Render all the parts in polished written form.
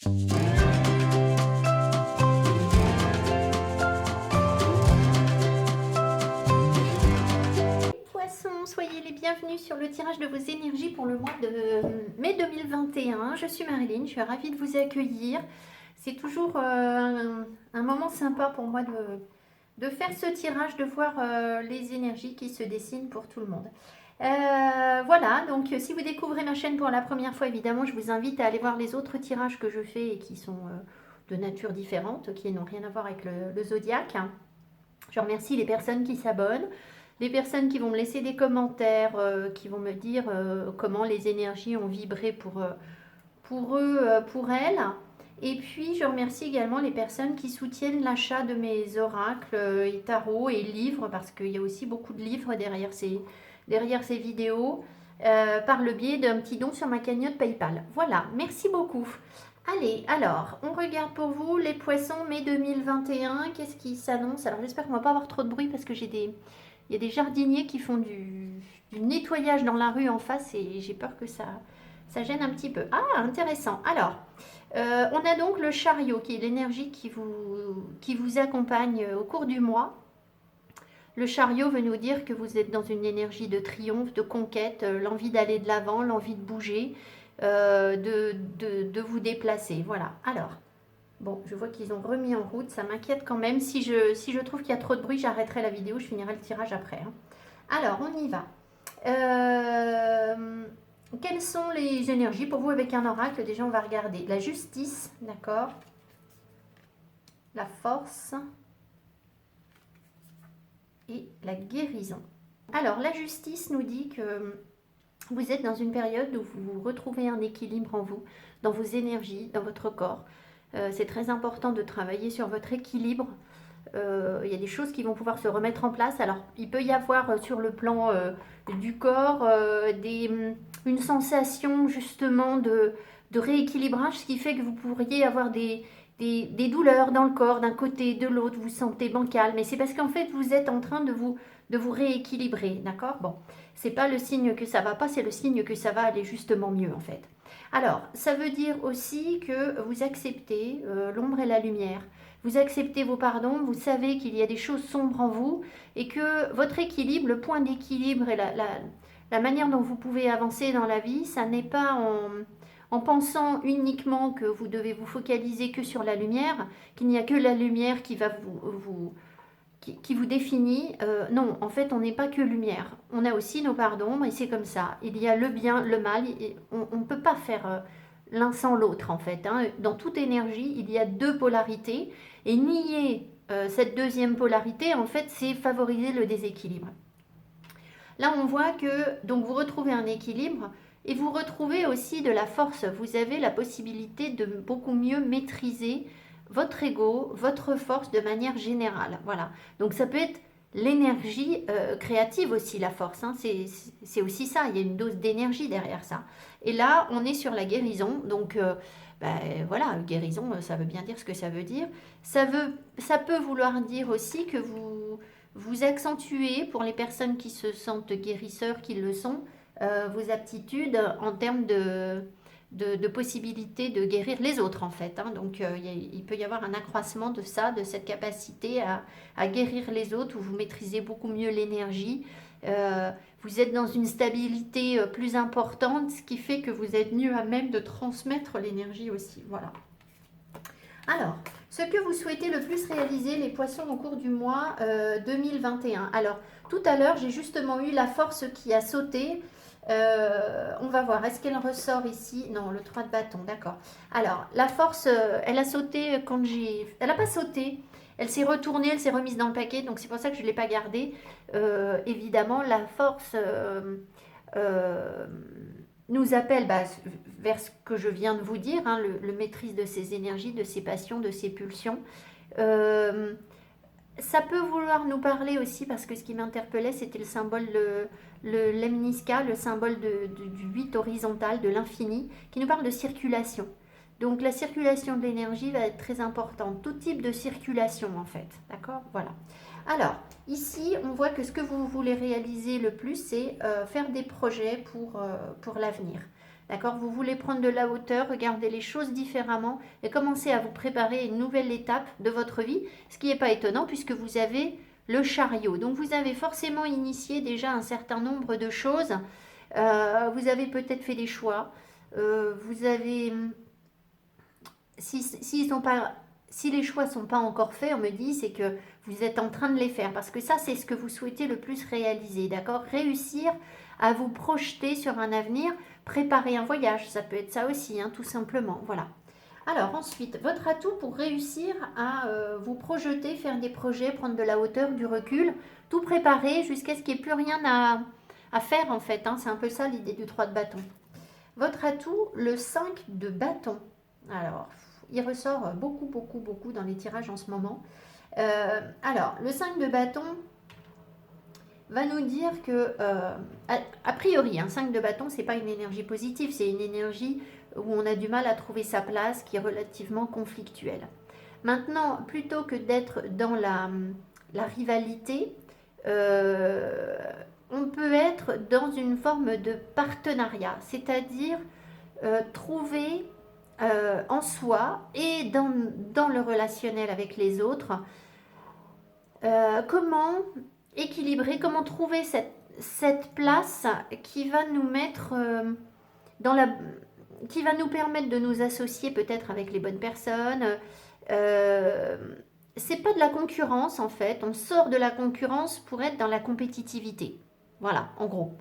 Poissons, soyez les bienvenus sur le tirage de vos énergies pour le mois de mai 2021. Je suis Marilyn, je suis ravie de vous accueillir. C'est toujours un moment sympa pour moi de faire ce tirage, de voir les énergies qui se dessinent pour tout le monde. Voilà, donc si vous découvrez ma chaîne pour la première fois, évidemment, je vous invite à aller voir les autres tirages que je fais et qui sont de nature différente, qui n'ont rien à voir avec le zodiaque. Je remercie les personnes qui s'abonnent, les personnes qui vont me laisser des commentaires, qui vont me dire comment les énergies ont vibré pour eux, pour elles. Et puis, je remercie également les personnes qui soutiennent l'achat de mes oracles et tarots et livres, parce qu'il y a aussi beaucoup de livres derrière ces vidéos, par le biais d'un petit don sur ma cagnotte PayPal. Voilà, merci beaucoup. Allez, alors, on regarde pour vous les poissons mai 2021. Qu'est-ce qui s'annonce? Alors, j'espère qu'on ne va pas avoir trop de bruit parce que il y a des jardiniers qui font du nettoyage dans la rue en face et j'ai peur que ça gêne un petit peu. Ah, intéressant. Alors, on a donc le chariot qui est l'énergie qui vous accompagne au cours du mois. Le chariot veut nous dire que vous êtes dans une énergie de triomphe, de conquête, l'envie d'aller de l'avant, l'envie de bouger, de vous déplacer. Voilà. Alors, bon, je vois qu'ils ont remis en route, ça m'inquiète quand même. Si je trouve qu'il y a trop de bruit, j'arrêterai la vidéo, je finirai le tirage après. Hein. Alors, on y va. Quelles sont les énergies pour vous avec un oracle? Déjà, on va regarder la justice, d'accord? La force et la guérison. Alors, la justice nous dit que vous êtes dans une période où vous retrouvez un équilibre en vous, dans vos énergies, dans votre corps. C'est très important de travailler sur votre équilibre. Il y a des choses qui vont pouvoir se remettre en place. Alors, il peut y avoir sur le plan du corps une sensation justement de rééquilibrage, ce qui fait que vous pourriez avoir des douleurs dans le corps, d'un côté, de l'autre, vous vous sentez bancal. Mais c'est parce qu'en fait, vous êtes en train de vous rééquilibrer, d'accord? Bon, c'est pas le signe que ça va pas, c'est le signe que ça va aller justement mieux, en fait. Alors, ça veut dire aussi que vous acceptez l'ombre et la lumière. Vous acceptez vos pardons, vous savez qu'il y a des choses sombres en vous et que votre équilibre, le point d'équilibre et la manière dont vous pouvez avancer dans la vie, ça n'est pas en pensant uniquement que vous devez vous focaliser que sur la lumière, qu'il n'y a que la lumière qui va qui vous définit. Non, en fait, on n'est pas que lumière. On a aussi nos parts d'ombre et c'est comme ça. Il y a le bien, le mal. On ne peut pas faire l'un sans l'autre, en fait. Hein. Dans toute énergie, il y a deux polarités. Et nier cette deuxième polarité, en fait, c'est favoriser le déséquilibre. Là, on voit que donc vous retrouvez un équilibre et vous retrouvez aussi de la force. Vous avez la possibilité de beaucoup mieux maîtriser votre ego, votre force de manière générale. Voilà. Donc ça peut être l'énergie créative aussi, la force. Hein. C'est aussi ça. Il y a une dose d'énergie derrière ça. Et là, on est sur la guérison. Donc voilà, guérison, ça veut bien dire ce que ça veut dire. Ça peut vouloir dire aussi que vous accentuez, pour les personnes qui se sentent guérisseurs, qui le sont, vos aptitudes en termes de possibilités de guérir les autres, en fait. Hein. Donc, il peut y avoir un accroissement de ça, de cette capacité à guérir les autres, où vous maîtrisez beaucoup mieux l'énergie. Vous êtes dans une stabilité plus importante, ce qui fait que vous êtes mieux à même de transmettre l'énergie aussi. Voilà. Alors, ce que vous souhaitez le plus réaliser, les poissons, au cours du mois 2021. Alors, tout à l'heure, j'ai justement eu la force qui a sauté. On va voir, est-ce qu'elle ressort ici? Non, le 3 de bâton, d'accord. Alors, la force, elle a sauté quand j'ai... Elle n'a pas sauté, elle s'est retournée, elle s'est remise dans le paquet, donc c'est pour ça que je ne l'ai pas gardée. Évidemment, la force nous appelle vers ce que je viens de vous dire, hein, le maîtrise de ses énergies, de ses passions, de ses pulsions. Ça peut vouloir nous parler aussi, parce que ce qui m'interpellait, c'était le symbole, l'Emniska, le symbole du 8 horizontal, de l'infini, qui nous parle de circulation. Donc la circulation de l'énergie va être très importante, tout type de circulation en fait, d'accord? Voilà. Alors, ici, on voit que ce que vous voulez réaliser le plus, c'est faire des projets pour l'avenir. D'accord? Vous voulez prendre de la hauteur, regarder les choses différemment et commencer à vous préparer une nouvelle étape de votre vie, ce qui n'est pas étonnant puisque vous avez le chariot. Donc vous avez forcément initié déjà un certain nombre de choses. Vous avez peut-être fait des choix. Vous avez si les choix ne sont pas encore faits, on me dit, c'est que vous êtes en train de les faire. Parce que ça, c'est ce que vous souhaitez le plus réaliser, d'accord? Réussir à vous projeter sur un avenir, préparer un voyage, ça peut être ça aussi, hein, tout simplement, voilà. Alors ensuite, votre atout pour réussir à vous projeter, faire des projets, prendre de la hauteur, du recul, tout préparer jusqu'à ce qu'il n'y ait plus rien à faire en fait, hein, c'est un peu ça l'idée du 3 de bâton. Votre atout, le 5 de bâton. Alors, il ressort beaucoup, beaucoup, beaucoup dans les tirages en ce moment. Alors, le 5 de bâton va nous dire que, a priori, un 5 de bâton, c'est pas une énergie positive, c'est une énergie où on a du mal à trouver sa place, qui est relativement conflictuelle. Maintenant, plutôt que d'être dans la rivalité, on peut être dans une forme de partenariat, c'est-à-dire trouver en soi et dans le relationnel avec les autres, comment équilibrer, comment trouver cette place qui va nous mettre qui va nous permettre de nous associer peut-être avec les bonnes personnes. C'est pas de la concurrence en fait, on sort de la concurrence pour être dans la compétitivité. Voilà, en gros.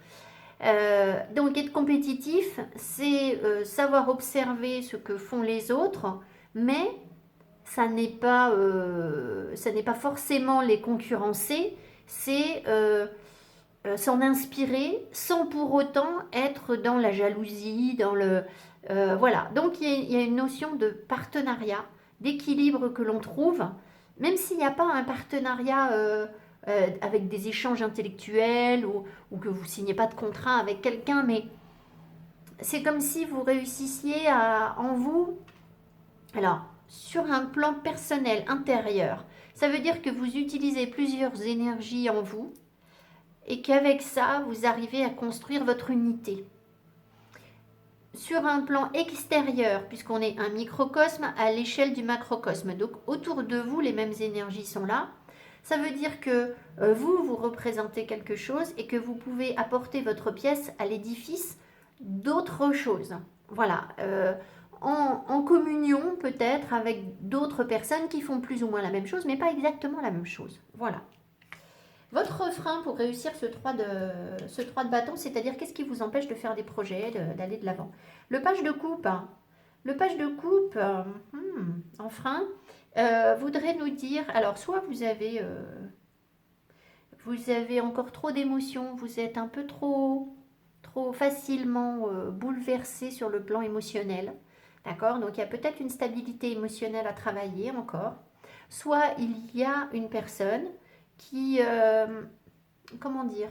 Donc être compétitif, c'est savoir observer ce que font les autres, mais ça n'est pas forcément les concurrencer, c'est s'en inspirer sans pour autant être dans la jalousie, dans le... voilà, donc il y a une notion de partenariat, d'équilibre que l'on trouve, même s'il n'y a pas un partenariat avec des échanges intellectuels ou que vous ne signez pas de contrat avec quelqu'un, mais c'est comme si vous réussissiez en vous, alors sur un plan personnel, intérieur, ça veut dire que vous utilisez plusieurs énergies en vous et qu'avec ça, vous arrivez à construire votre unité. Sur un plan extérieur, puisqu'on est un microcosme à l'échelle du macrocosme, donc autour de vous, les mêmes énergies sont là. Ça veut dire que vous représentez quelque chose et que vous pouvez apporter votre pièce à l'édifice d'autres choses. Voilà, en communion peut-être avec d'autres personnes qui font plus ou moins la même chose, mais pas exactement la même chose. Voilà. Votre frein pour réussir ce 3 de bâton, c'est-à-dire qu'est-ce qui vous empêche de faire des projets, d'aller de l'avant? Le page de coupe, le page de coupe en frein, voudrait nous dire, alors soit vous avez encore trop d'émotions, vous êtes un peu trop facilement bouleversé sur le plan émotionnel, d'accord? Donc il y a peut-être une stabilité émotionnelle à travailler encore. Soit il y a une personne qui, comment dire,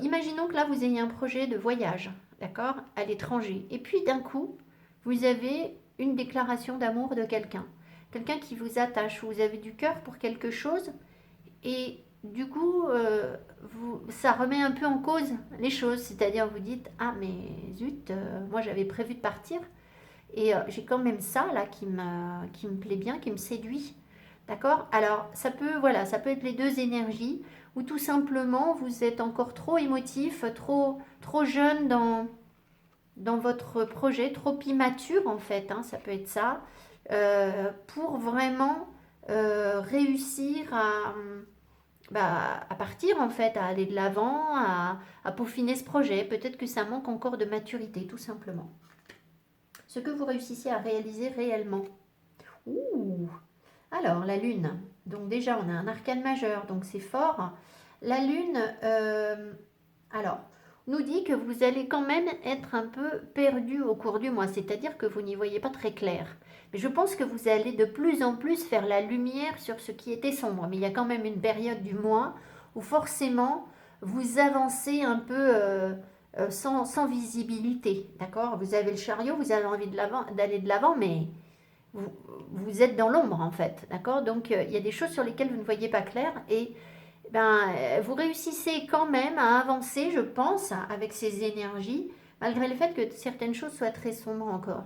imaginons que là vous ayez un projet de voyage, d'accord, à l'étranger, et puis d'un coup, vous avez une déclaration d'amour de quelqu'un qui vous attache, vous avez du cœur pour quelque chose, et du coup, ça remet un peu en cause les choses, c'est-à-dire vous dites, ah mais zut, moi j'avais prévu de partir, et j'ai quand même ça là qui me plaît bien, qui me séduit. D'accord? Alors, ça peut être les deux énergies, ou tout simplement, vous êtes encore trop émotif, trop jeune dans votre projet, trop immature en fait, hein, ça peut être ça, pour vraiment réussir à partir en fait, à aller de l'avant, à peaufiner ce projet. Peut-être que ça manque encore de maturité, tout simplement. Ce que vous réussissez à réaliser réellement. Ouh! Alors, la lune. Donc déjà, on a un arcane majeur, donc c'est fort. La lune, alors, nous dit que vous allez quand même être un peu perdu au cours du mois, c'est-à-dire que vous n'y voyez pas très clair. Mais je pense que vous allez de plus en plus faire la lumière sur ce qui était sombre. Mais il y a quand même une période du mois où forcément, vous avancez un peu sans visibilité, d'accord? Vous avez le chariot, vous avez envie d'aller de l'avant, mais vous, vous êtes dans l'ombre en fait, d'accord? Donc il y a des choses sur lesquelles vous ne voyez pas clair et vous réussissez quand même à avancer, je pense, avec ces énergies, malgré le fait que certaines choses soient très sombres encore.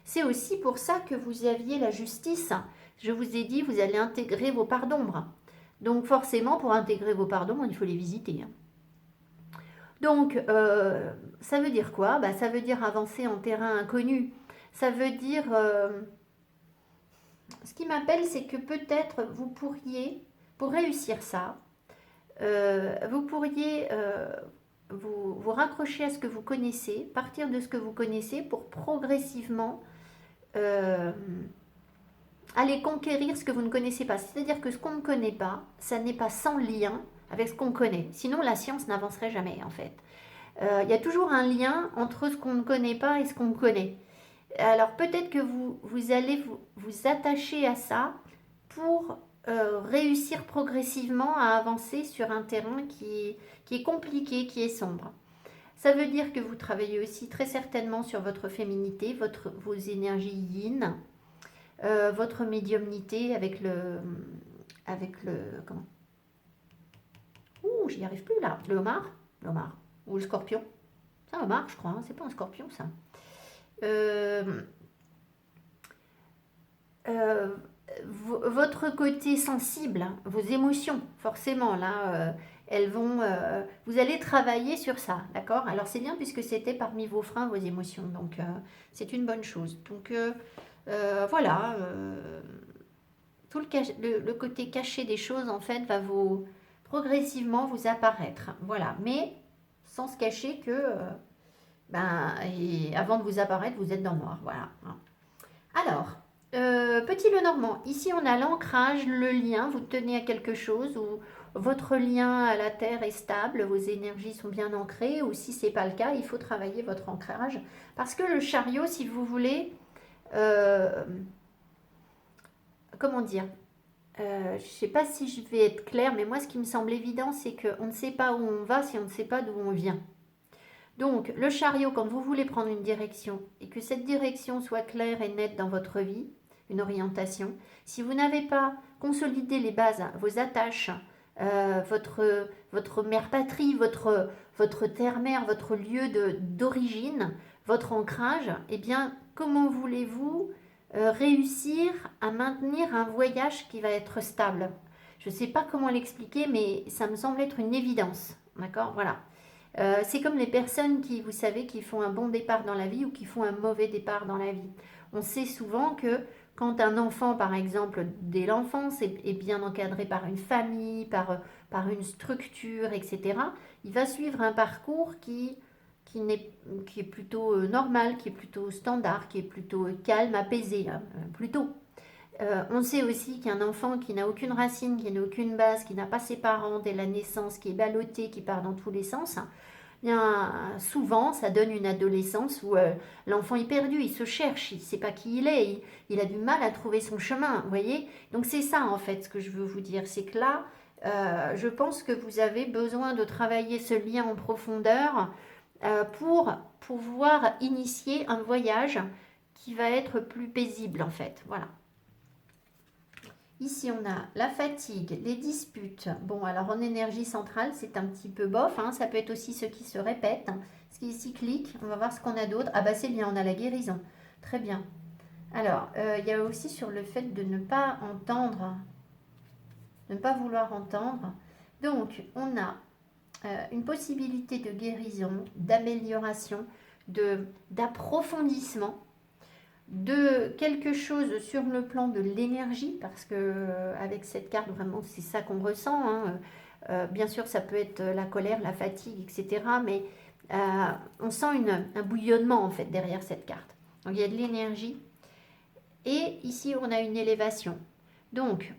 C'est aussi pour ça que vous aviez la justice. Je vous ai dit, vous allez intégrer vos parts d'ombre. Donc forcément, pour intégrer vos parts d'ombre, il faut les visiter. Donc, ça veut dire quoi? Ça veut dire avancer en terrain inconnu. Ça veut dire... ce qui m'appelle, c'est que peut-être vous pourriez, pour réussir ça, vous pourriez vous raccrocher à ce que vous connaissez, partir de ce que vous connaissez pour progressivement euh, aller conquérir ce que vous ne connaissez pas. C'est-à-dire que ce qu'on ne connaît pas, ça n'est pas sans lien avec ce qu'on connaît. Sinon, la science n'avancerait jamais, en fait. Il y a toujours un lien entre ce qu'on ne connaît pas et ce qu'on connaît. Alors, peut-être que vous allez vous attacher à ça pour réussir progressivement à avancer sur un terrain qui est compliqué, qui est sombre. Ça veut dire que vous travaillez aussi très certainement sur votre féminité, vos énergies yin, votre médiumnité avec le... Comment? Ouh, j'y arrive plus là. Le homard. Ou le scorpion. C'est un homard, je crois. Hein, c'est pas un scorpion, ça. Votre côté sensible, vos émotions, forcément, là, elles vont... vous allez travailler sur ça, d'accord? Alors, c'est bien puisque c'était parmi vos freins, vos émotions. Donc, c'est une bonne chose. Donc, voilà. Tout le côté caché des choses, en fait, va progressivement vous apparaître. Voilà. Mais sans se cacher que... et avant de vous apparaître, vous êtes dans le noir. Voilà. Alors... petit Lenormand, ici on a l'ancrage, le lien, vous tenez à quelque chose ou votre lien à la terre est stable, vos énergies sont bien ancrées ou si ce n'est pas le cas, il faut travailler votre ancrage parce que le chariot, si vous voulez, comment dire, je ne sais pas si je vais être claire, mais moi ce qui me semble évident, c'est qu'on ne sait pas où on va si on ne sait pas d'où on vient. Donc le chariot, quand vous voulez prendre une direction et que cette direction soit claire et nette dans votre vie, une orientation. Si vous n'avez pas consolidé les bases, vos attaches, votre mère patrie, votre terre-mère, votre lieu d'origine, votre ancrage, eh bien, comment voulez-vous réussir à maintenir un voyage qui va être stable? Je ne sais pas comment l'expliquer, mais ça me semble être une évidence. D'accord? Voilà. C'est comme les personnes qui, vous savez, qui font un bon départ dans la vie ou qui font un mauvais départ dans la vie. On sait souvent que quand un enfant, par exemple, dès l'enfance, est bien encadré par une famille, par une structure, etc., il va suivre un parcours qui est plutôt normal, qui est plutôt standard, qui est plutôt calme, apaisé, hein, plutôt. On sait aussi qu'un enfant qui n'a aucune racine, qui n'a aucune base, qui n'a pas ses parents dès la naissance, qui est ballotté, qui part dans tous les sens, bien, souvent, ça donne une adolescence où l'enfant est perdu, il se cherche, il ne sait pas qui il est, il a du mal à trouver son chemin, vous voyez? Donc c'est ça en fait ce que je veux vous dire, c'est que là, je pense que vous avez besoin de travailler ce lien en profondeur pour pouvoir initier un voyage qui va être plus paisible en fait, voilà. Ici, on a la fatigue, les disputes. Bon, alors en énergie centrale, c'est un petit peu bof. Hein, ça peut être aussi ce qui se répète, hein, ce qui est cyclique. On va voir ce qu'on a d'autre. Ah bah c'est bien, on a la guérison. Très bien. Alors, il y a aussi sur le fait de ne pas entendre, de ne pas vouloir entendre. Donc, on a une possibilité de guérison, d'amélioration, d'approfondissement de quelque chose sur le plan de l'énergie, parce que avec cette carte, vraiment, c'est ça qu'on ressent. Hein. Bien sûr, ça peut être la colère, la fatigue, etc. Mais on sent un bouillonnement, en fait, derrière cette carte. Donc, il y a de l'énergie. Et ici, on a une élévation. Donc,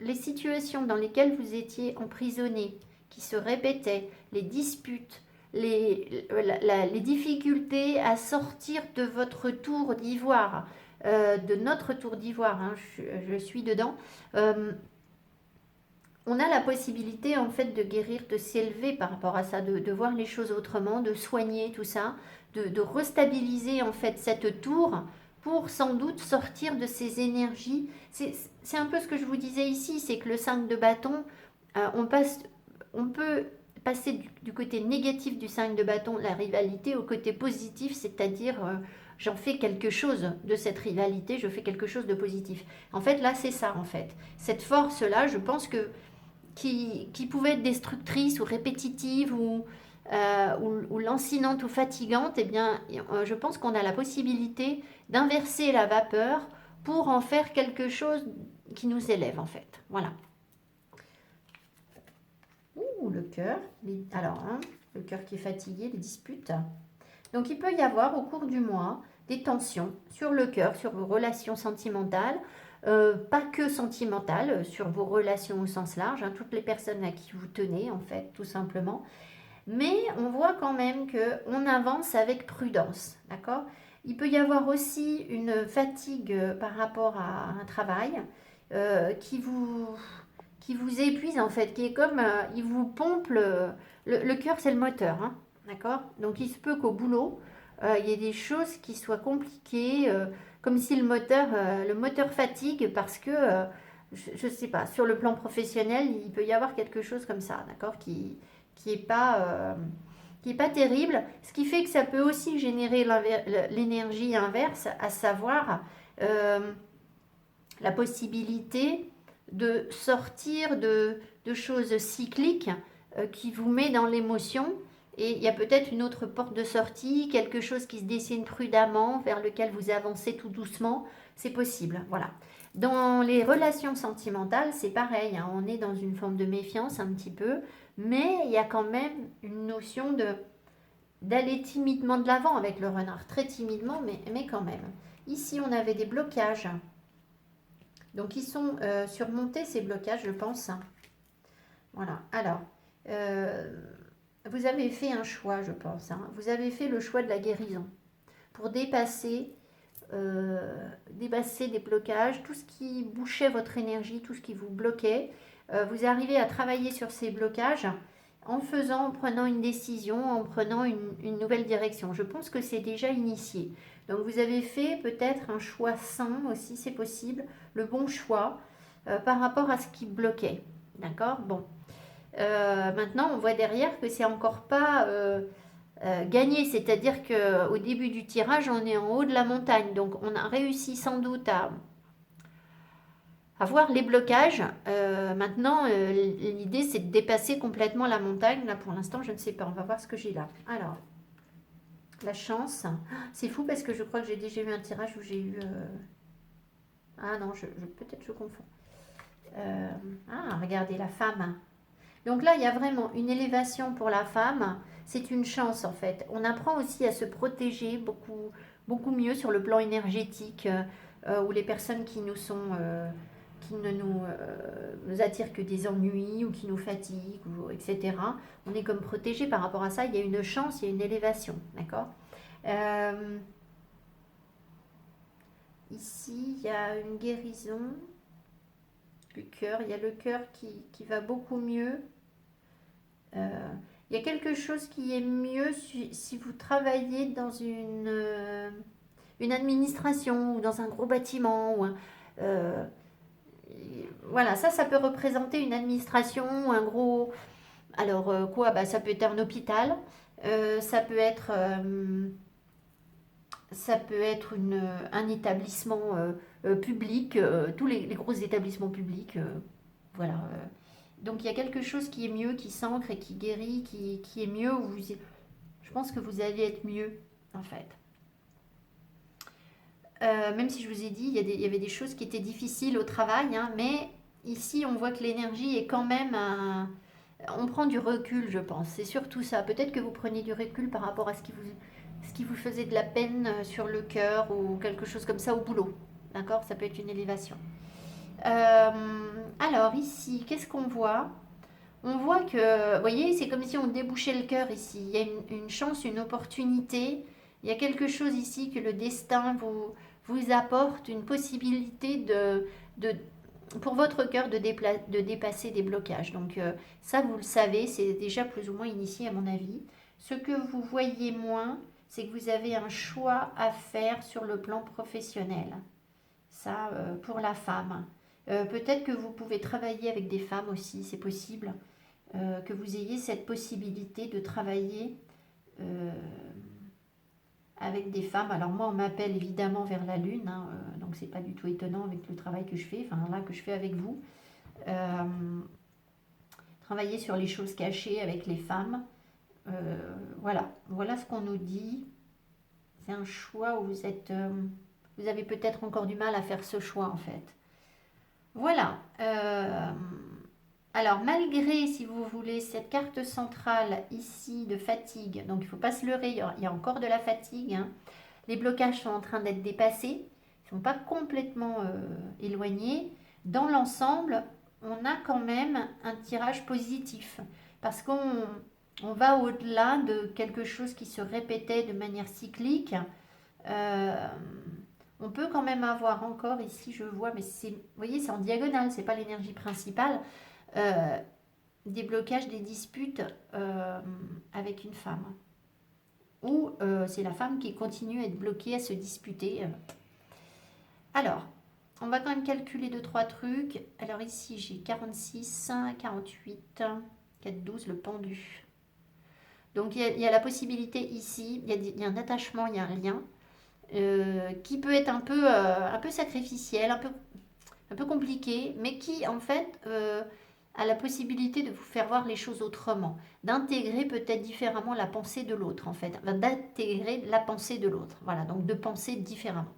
les situations dans lesquelles vous étiez emprisonné, qui se répétaient, les disputes, les difficultés à sortir de votre tour d'ivoire, de notre tour d'ivoire, hein, je suis dedans, on a la possibilité en fait de guérir, de s'élever par rapport à ça, de voir les choses autrement, de soigner tout ça, de restabiliser en fait cette tour pour sans doute sortir de ces énergies. C'est un peu ce que je vous disais ici, c'est que le 5 de bâton, on peut passer du côté négatif du 5 de bâton, la rivalité, au côté positif, c'est-à-dire j'en fais quelque chose de cette rivalité, je fais quelque chose de positif. En fait, là, c'est ça, en fait. Cette force-là, je pense que qui pouvait être destructrice ou répétitive ou lancinante ou fatigante, eh bien, je pense qu'on a la possibilité d'inverser la vapeur pour en faire quelque chose qui nous élève, en fait. Voilà. Ouh, le cœur. Alors, hein, le cœur qui est fatigué, les disputes. Donc, il peut y avoir au cours du mois des tensions sur le cœur, sur vos relations sentimentales, pas que sentimentales, sur vos relations au sens large, hein, toutes les personnes à qui vous tenez, en fait, tout simplement. Mais on voit quand même qu'on avance avec prudence, d'accord? Il peut y avoir aussi une fatigue par rapport à un travail qui vous épuise, en fait, qui est comme, il vous pompe, le cœur, c'est le moteur, hein, d'accord? Donc, il se peut qu'au boulot, il y ait des choses qui soient compliquées, comme si le moteur fatigue parce que, je ne sais pas, sur le plan professionnel, il peut y avoir quelque chose comme ça, d'accord, qui est pas terrible, ce qui fait que ça peut aussi générer l'énergie inverse, à savoir euh, la possibilité de sortir de choses cycliques qui vous met dans l'émotion. Et il y a peut-être une autre porte de sortie, quelque chose qui se dessine prudemment, vers lequel vous avancez tout doucement. C'est possible, voilà. Dans les relations sentimentales, c'est pareil, hein, on est dans une forme de méfiance un petit peu, mais il y a quand même une notion d'aller timidement de l'avant avec le renard, très timidement, mais quand même. Ici, on avait des blocages. Donc, ils sont surmontés, ces blocages, je pense. Voilà. Alors, vous avez fait un choix, je pense, hein. Vous avez fait le choix de la guérison pour dépasser des blocages, tout ce qui bouchait votre énergie, tout ce qui vous bloquait. Vous arrivez à travailler sur ces blocages en prenant une décision, en prenant une nouvelle direction. Je pense que c'est déjà initié. Donc vous avez fait peut-être un choix sain aussi, c'est possible, le bon choix par rapport à ce qui bloquait. D'accord? Bon. Maintenant, on voit derrière que c'est encore pas gagné, c'est-à-dire qu'au début du tirage, on est en haut de la montagne. Donc on a réussi sans doute à voir les blocages. Maintenant, l'idée, c'est de dépasser complètement la montagne. Là, pour l'instant, je ne sais pas. On va voir ce que j'ai là. Alors, la chance. C'est fou parce que je crois que j'ai déjà eu un tirage où j'ai eu... Ah non, peut-être je confonds. Regardez, la femme. Donc là, il y a vraiment une élévation pour la femme. C'est une chance, en fait. On apprend aussi à se protéger beaucoup, beaucoup mieux sur le plan énergétique, où les personnes qui ne nous attirent que des ennuis ou qui nous fatiguent, etc. On est comme protégé par rapport à ça. Il y a une chance, il y a une élévation, d'accord? Ici, il y a une guérison du cœur. Il y a le cœur qui va beaucoup mieux. Il y a quelque chose qui est mieux si vous travaillez dans une administration ou dans un gros bâtiment. Voilà, ça peut représenter une administration ou un gros... Alors quoi? Ça peut être un hôpital, ça peut être un établissement public, tous les gros établissements publics, voilà. Donc il y a quelque chose qui est mieux, qui s'ancre et qui guérit, qui est mieux. Je pense que vous allez être mieux, en fait. Même si je vous ai dit, il y avait des choses qui étaient difficiles au travail, hein, mais ici, on voit que l'énergie est quand même... On prend du recul, je pense. C'est surtout ça. Peut-être que vous preniez du recul par rapport à ce qui vous faisait de la peine sur le cœur ou quelque chose comme ça au boulot. D'accord? Ça peut être une élévation. Alors ici, qu'est-ce qu'on voit? On voit que, vous voyez, c'est comme si on débouchait le cœur ici. Il y a une chance, une opportunité. Il y a quelque chose ici que le destin vous apporte, une possibilité pour votre cœur de dépasser des blocages. Donc ça, vous le savez, c'est déjà plus ou moins initié à mon avis. Ce que vous voyez moins, c'est que vous avez un choix à faire sur le plan professionnel. Ça, pour la femme. Peut-être que vous pouvez travailler avec des femmes aussi, c'est possible. Que vous ayez cette possibilité de travailler avec des femmes. Alors moi, on m'appelle évidemment vers la lune, hein, donc c'est pas du tout étonnant avec le travail que je fais, enfin là que je fais avec vous. Euh, Travailler sur les choses cachées avec les femmes. Voilà ce qu'on nous dit. C'est un choix où vous avez peut-être encore du mal à faire ce choix en fait. Voilà. Alors malgré, si vous voulez, cette carte centrale ici de fatigue, donc il ne faut pas se leurrer, il y a encore de la fatigue, hein. Les blocages sont en train d'être dépassés, ils ne sont pas complètement éloignés. Dans l'ensemble, on a quand même un tirage positif parce qu'on va au-delà de quelque chose qui se répétait de manière cyclique. Euh, on peut quand même avoir encore ici, je vois, mais vous voyez, c'est en diagonale, c'est pas l'énergie principale, euh, des blocages, des disputes avec une femme. Ou c'est la femme qui continue à être bloquée, à se disputer. Alors, on va quand même calculer 2-3 trucs. Alors ici, j'ai 46, 48, 4, 12, le pendu. Donc il y a la possibilité ici, il y a un attachement, il y a un lien qui peut être un peu sacrificiel, un peu compliqué, mais qui en fait a la possibilité de vous faire voir les choses autrement, d'intégrer peut-être différemment la pensée de l'autre en fait, d'intégrer la pensée de l'autre, voilà, donc de penser différemment.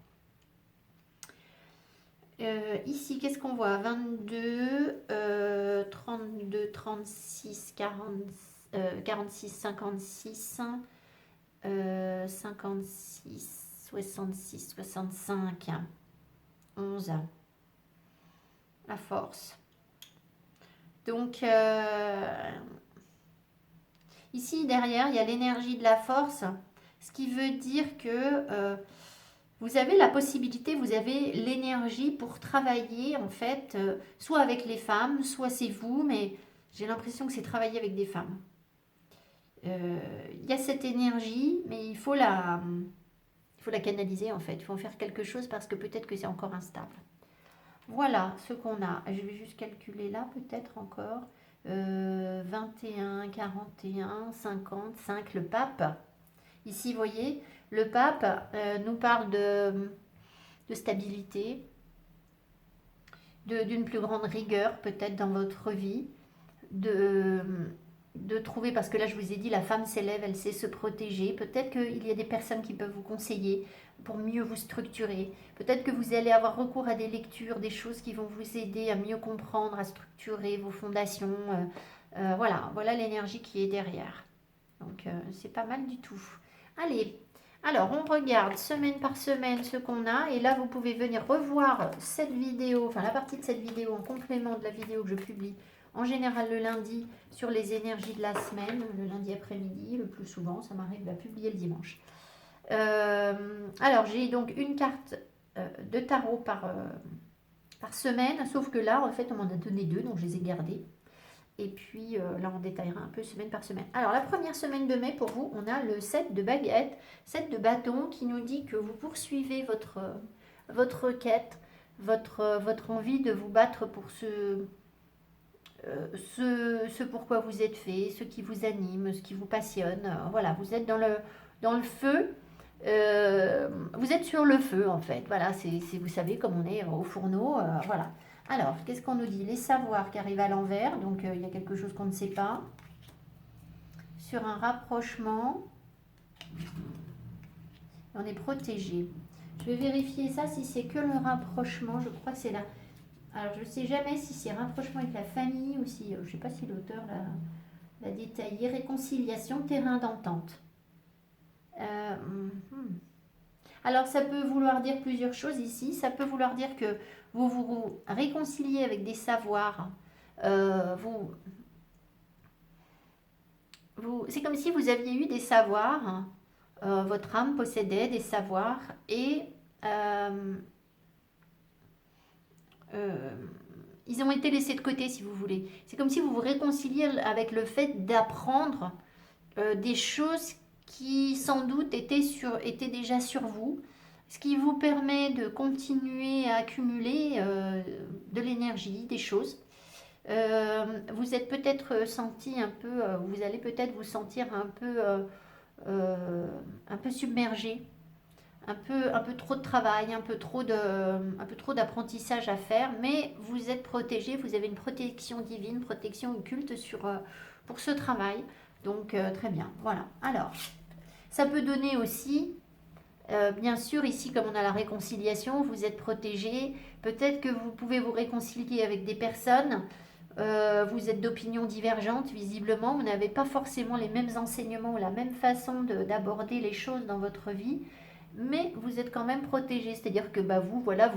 Ici, qu'est-ce qu'on voit? 22, 32, 36, 40, 46, 56, 56, 66, 65, 11, la force. Donc, ici, derrière, il y a l'énergie de la force, ce qui veut dire que vous avez la possibilité, vous avez l'énergie pour travailler, en fait, soit avec les femmes, soit c'est vous, mais j'ai l'impression que c'est travailler avec des femmes. Il y a cette énergie, mais il faut la canaliser, en fait. Il faut en faire quelque chose parce que peut-être que c'est encore instable. Voilà ce qu'on a. Je vais juste calculer là, peut-être encore. 21, 41, 55, le pape. Ici, vous voyez, le pape nous parle de stabilité, d'une plus grande rigueur peut-être dans votre vie, de trouver, parce que là je vous ai dit, la femme s'élève, elle sait se protéger. Peut-être qu'il y a des personnes qui peuvent vous conseiller pour mieux vous structurer. Peut-être que vous allez avoir recours à des lectures, des choses qui vont vous aider à mieux comprendre, à structurer vos fondations. Voilà l'énergie qui est derrière. Donc c'est pas mal du tout. Allez, alors on regarde semaine par semaine ce qu'on a. Et là vous pouvez venir revoir cette vidéo, enfin la partie de cette vidéo en complément de la vidéo que je publie en général le lundi sur les énergies de la semaine, le lundi après-midi le plus souvent, ça m'arrive de la publier le dimanche. Alors j'ai donc une carte de tarot par semaine, sauf que là en fait on m'en a donné deux, donc je les ai gardées. Et puis là, on détaillera un peu semaine par semaine. Alors, la première semaine de mai, pour vous, on a le 7 de baguette, 7 de bâton, qui nous dit que vous poursuivez votre quête, votre envie de vous battre pour ce pourquoi vous êtes fait, ce qui vous anime, ce qui vous passionne. Voilà, vous êtes dans le feu. Vous êtes sur le feu, en fait. Voilà, vous savez, comme on est au fourneau. Voilà. Alors, qu'est-ce qu'on nous dit? Les savoirs qui arrivent à l'envers, donc il y a quelque chose qu'on ne sait pas. Sur un rapprochement, on est protégé. Je vais vérifier ça, si c'est que le rapprochement, je crois que c'est là. Alors, je ne sais jamais si c'est rapprochement avec la famille ou si, je ne sais pas si l'auteur l'a détaillé. Réconciliation, terrain d'entente. Alors, ça peut vouloir dire plusieurs choses ici. Ça peut vouloir dire que vous vous réconciliez avec des savoirs. C'est comme si vous aviez eu des savoirs. Votre âme possédait des savoirs et ils ont été laissés de côté, si vous voulez. C'est comme si vous vous réconciliez avec le fait d'apprendre des choses qui, sans doute, étaient déjà sur vous, ce qui vous permet de continuer à accumuler de l'énergie, des choses. Vous êtes peut-être senti un peu, vous allez peut-être vous sentir un peu submergé, un peu trop de travail, un peu trop d'apprentissage à faire, mais vous êtes protégé, vous avez une protection divine, protection occulte pour ce travail. Donc très bien, voilà. Alors, ça peut donner aussi, bien sûr, ici comme on a la réconciliation, vous êtes protégé. Peut-être que vous pouvez vous réconcilier avec des personnes. Vous êtes d'opinions divergentes, visiblement. Vous n'avez pas forcément les mêmes enseignements ou la même façon d'aborder les choses dans votre vie, mais vous êtes quand même protégé. C'est-à-dire que bah, vous, voilà,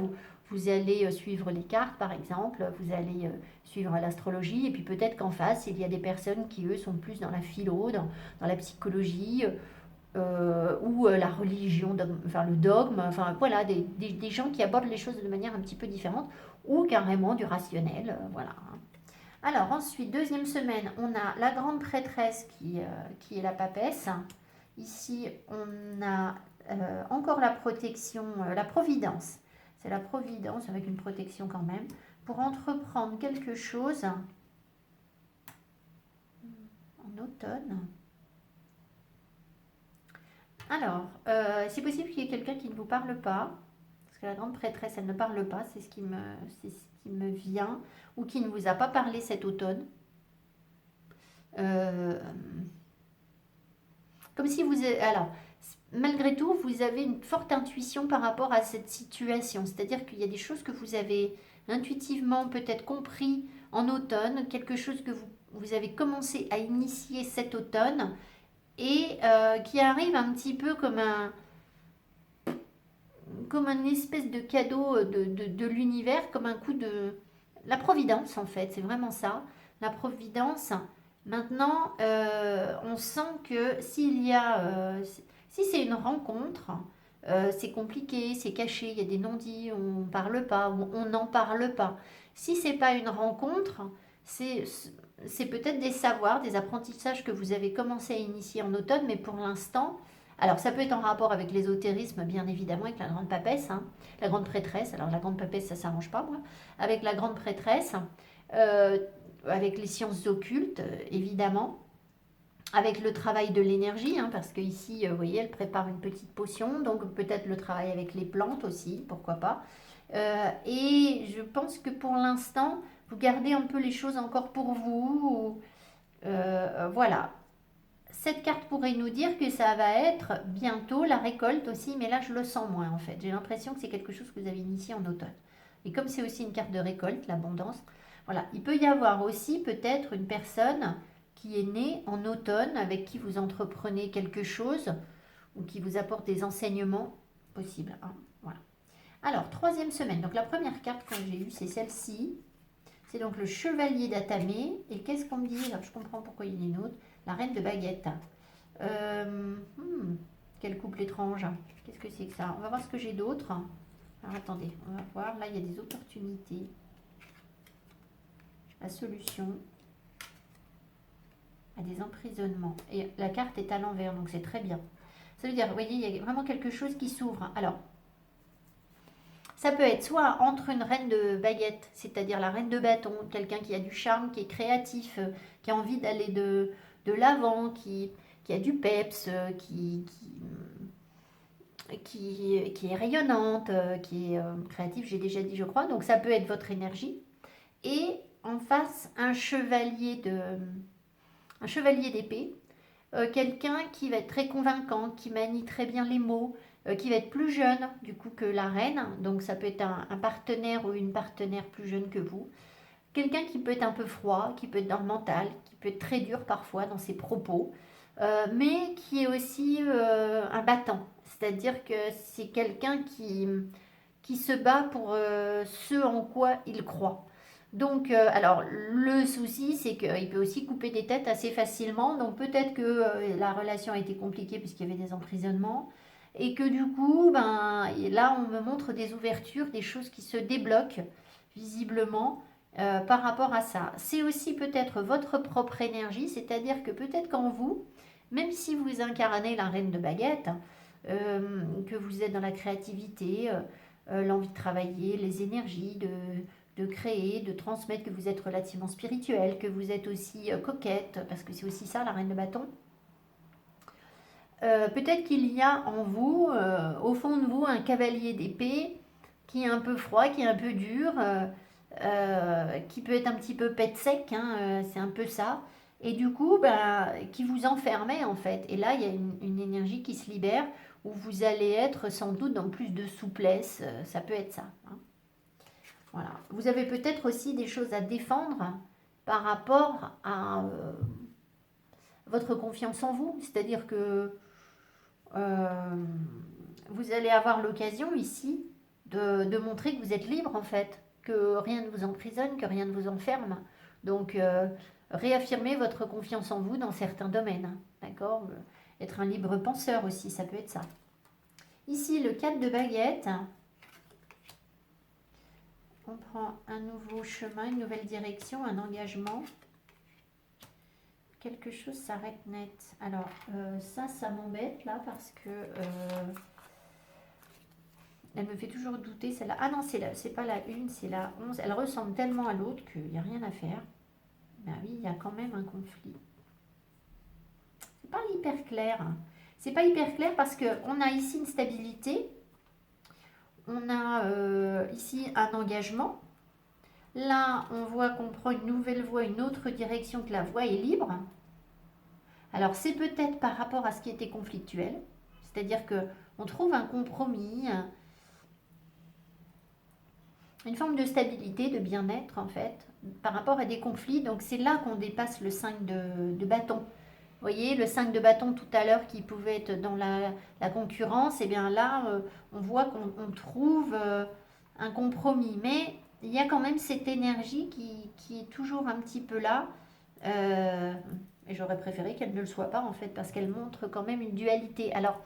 vous allez suivre les cartes, par exemple, vous allez suivre l'astrologie, et puis peut-être qu'en face, il y a des personnes qui, eux, sont plus dans la philo, dans la psychologie, ou la religion, enfin le dogme, enfin voilà, des gens qui abordent les choses de manière un petit peu différente, ou carrément du rationnel, voilà. Alors ensuite, deuxième semaine, on a la grande prêtresse qui est la papesse. Ici, on a encore la protection, la providence. C'est la providence avec une protection quand même, pour entreprendre quelque chose en automne. Alors, c'est possible qu'il y ait quelqu'un qui ne vous parle pas, parce que la grande prêtresse, elle ne parle pas, c'est ce qui me vient, ou qui ne vous a pas parlé cet automne. Comme si vous... Alors, malgré tout, vous avez une forte intuition par rapport à cette situation. C'est-à-dire qu'il y a des choses que vous avez intuitivement peut-être compris en automne, quelque chose que vous avez commencé à initier cet automne, et qui arrive un petit peu comme un espèce de cadeau de l'univers, comme un coup de... La providence, en fait, c'est vraiment ça. La providence. Maintenant, on sent que s'il y a... si c'est une rencontre, c'est compliqué, c'est caché, il y a des non-dits, on ne parle pas, on n'en parle pas. Si c'est pas une rencontre, c'est peut-être des savoirs, des apprentissages que vous avez commencé à initier en automne, mais pour l'instant, alors ça peut être en rapport avec l'ésotérisme, bien évidemment, avec la grande papesse, hein, la grande prêtresse. Alors la grande papesse, ça ne s'arrange pas, moi. Avec la grande prêtresse, euh, avec les sciences occultes, évidemment, avec le travail de l'énergie, hein, parce que ici, vous voyez, elle prépare une petite potion, donc peut-être le travail avec les plantes aussi, pourquoi pas. Et je pense que pour l'instant, vous gardez un peu les choses encore pour vous. Voilà. Cette carte pourrait nous dire que ça va être bientôt la récolte aussi, mais là je le sens moins en fait. J'ai l'impression que c'est quelque chose que vous avez initié en automne. Et comme c'est aussi une carte de récolte, l'abondance, voilà. Il peut y avoir aussi peut-être une personne qui est née en automne, avec qui vous entreprenez quelque chose, ou qui vous apporte des enseignements possibles, hein. Voilà. Alors, troisième semaine. Donc la première carte que j'ai eue, c'est celle-ci. C'est donc le chevalier d'Atamé. Et qu'est-ce qu'on me dit? Alors, je comprends pourquoi il y en a une autre. La reine de baguette. Quel couple étrange. Qu'est-ce que c'est que ça? On va voir ce que j'ai d'autre. Alors attendez, on va voir. Là, il y a des opportunités. La solution à des emprisonnements. Et la carte est à l'envers, donc c'est très bien. Ça veut dire, vous voyez, il y a vraiment quelque chose qui s'ouvre. Alors, ça peut être soit entre une reine de baguette, c'est-à-dire la reine de bâton, quelqu'un qui a du charme, qui est créatif, qui a envie d'aller de l'avant, qui a du peps, qui est rayonnante, qui est créative, j'ai déjà dit, je crois. Donc ça peut être votre énergie. Et en face, un chevalier d'épée, quelqu'un qui va être très convaincant, qui manie très bien les mots, qui va être plus jeune du coup que la reine, donc ça peut être un partenaire ou une partenaire plus jeune que vous. Quelqu'un qui peut être un peu froid, qui peut être dans le mental, qui peut être très dur parfois dans ses propos, mais qui est aussi un battant. C'est-à-dire que c'est quelqu'un qui se bat pour ce en quoi il croit. Donc, alors, le souci, c'est qu'il peut aussi couper des têtes assez facilement. Donc, peut-être que la relation a été compliquée puisqu'il y avait des emprisonnements. Et que du coup, ben, là, on me montre des ouvertures, des choses qui se débloquent, visiblement. par rapport à ça. C'est aussi peut-être votre propre énergie, c'est-à-dire que peut-être qu'en vous, même si vous incarnez la reine de baguette, que vous êtes dans la créativité, l'envie de travailler, les énergies, de créer, de transmettre, que vous êtes relativement spirituel, que vous êtes aussi coquette, parce que c'est aussi ça la reine de bâton. Peut-être qu'il y a en vous, au fond de vous, un cavalier d'épée qui est un peu froid, qui est un peu dur, qui peut être un petit peu pet sec, hein, c'est un peu ça. Et du coup, bah, qui vous enfermait en fait. Et là, il y a une énergie qui se libère où vous allez être sans doute dans plus de souplesse. Ça peut être ça, hein. Voilà. Vous avez peut-être aussi des choses à défendre par rapport à votre confiance en vous. C'est-à-dire que euh, vous allez avoir l'occasion ici de montrer que vous êtes libre en fait, que rien ne vous emprisonne, que rien ne vous enferme. Donc, réaffirmez votre confiance en vous dans certains domaines, hein, d'accord. Être un libre penseur aussi, ça peut être ça. Ici, le 4 de baguette. On prend un nouveau chemin, une nouvelle direction, un engagement. Quelque chose s'arrête net. Alors, ça m'embête là parce que elle me fait toujours douter. Celle-là. Ah non, c'est pas la 1, c'est la 11. Elle ressemble tellement à l'autre qu'il n'y a rien à faire. Ben oui, il y a quand même un conflit. C'est pas hyper clair, hein. C'est pas hyper clair parce qu'on a ici une stabilité. On a ici un engagement. Là, on voit qu'on prend une nouvelle voie, une autre direction, que la voie est libre. Alors, c'est peut-être par rapport à ce qui était conflictuel. C'est-à-dire qu'on trouve un compromis, une forme de stabilité, de bien-être, en fait, par rapport à des conflits. Donc, c'est là qu'on dépasse le 5 de bâton. Vous voyez, le 5 de bâton tout à l'heure qui pouvait être dans la concurrence, et bien là, on voit qu'on trouve un compromis. Mais il y a quand même cette énergie qui est toujours un petit peu là. Et j'aurais préféré qu'elle ne le soit pas, en fait, parce qu'elle montre quand même une dualité. Alors,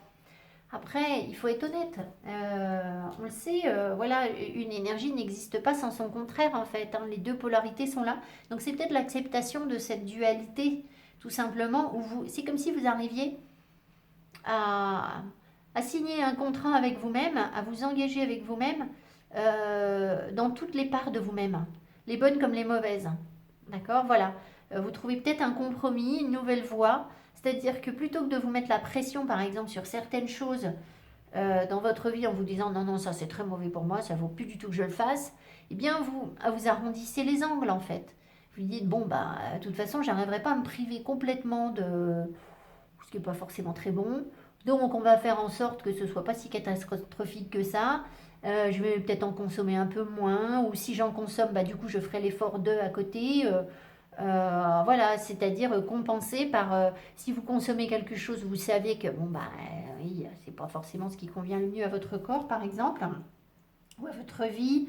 après, il faut être honnête. On le sait, voilà, une énergie n'existe pas sans son contraire, en fait, hein. Les deux polarités sont là. Donc, c'est peut-être l'acceptation de cette dualité, tout simplement, où c'est comme si vous arriviez à, à signer un contrat avec vous-même, à vous engager avec vous-même dans toutes les parts de vous-même, les bonnes comme les mauvaises. D'accord? Voilà. Vous trouvez peut-être un compromis, une nouvelle voie. C'est-à-dire que plutôt que de vous mettre la pression, par exemple, sur certaines choses dans votre vie en vous disant non, non, ça c'est très mauvais pour moi, ça vaut plus du tout que je le fasse, eh bien vous arrondissez les angles en fait. Vous lui dites bon, bah, de toute façon, j'arriverai pas à me priver complètement de ce qui n'est pas forcément très bon. Donc on va faire en sorte que ce soit pas si catastrophique que ça. Je vais peut-être en consommer un peu moins, ou si j'en consomme, bah, du coup je ferai l'effort de à côté. Voilà, c'est-à-dire compenser par si vous consommez quelque chose, vous savez que bon bah oui, c'est pas forcément ce qui convient le mieux à votre corps, par exemple, ou à votre vie,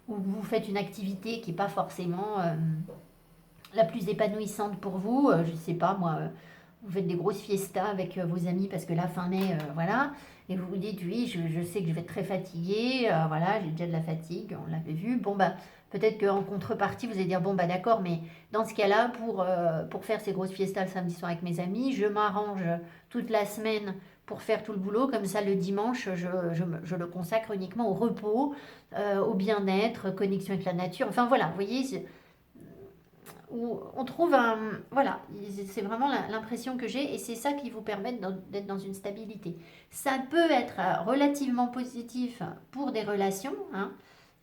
ou vous faites une activité qui n'est pas forcément la plus épanouissante pour vous. Je sais pas moi, vous faites des grosses fiestas avec vos amis parce que la fin mai, voilà, et vous vous dites oui, je sais que je vais être très fatiguée, voilà, j'ai déjà de la fatigue, on l'avait vu. Bon bah peut-être qu'en contrepartie vous allez dire bon bah d'accord, mais dans ce cas-là pour faire ces grosses fiestas le samedi soir avec mes amis, je m'arrange toute la semaine pour faire tout le boulot, comme ça le dimanche je le consacre uniquement au repos, au bien-être, connexion avec la nature. Enfin voilà, vous voyez, où on trouve un... Voilà, c'est vraiment l'impression que j'ai et c'est ça qui vous permet d'être dans une stabilité. Ça peut être relativement positif pour des relations, hein,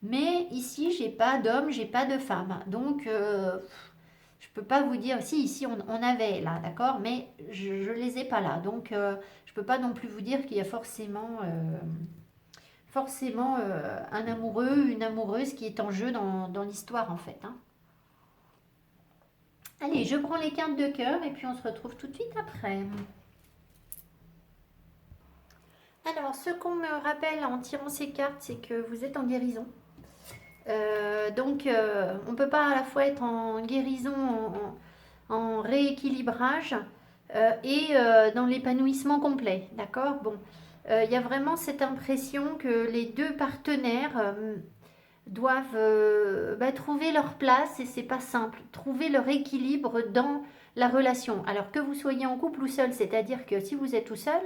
mais ici, j'ai pas d'homme, j'ai pas de femme. Donc, je peux pas vous dire... Si, ici, on avait là, d'accord, mais je les ai pas là. Donc, je peux pas non plus vous dire qu'il y a forcément un amoureux, une amoureuse qui est en jeu dans l'histoire, en fait, hein. Allez, je prends les cartes de cœur et puis on se retrouve tout de suite après. Alors, ce qu'on me rappelle en tirant ces cartes, c'est que vous êtes en guérison. Donc, on ne peut pas à la fois être en guérison, en rééquilibrage et dans l'épanouissement complet. D'accord. Bon, il y a vraiment cette impression que les deux partenaires doivent trouver leur place et c'est pas simple. Trouver leur équilibre dans la relation. Alors que vous soyez en couple ou seul, c'est-à-dire que si vous êtes tout seul,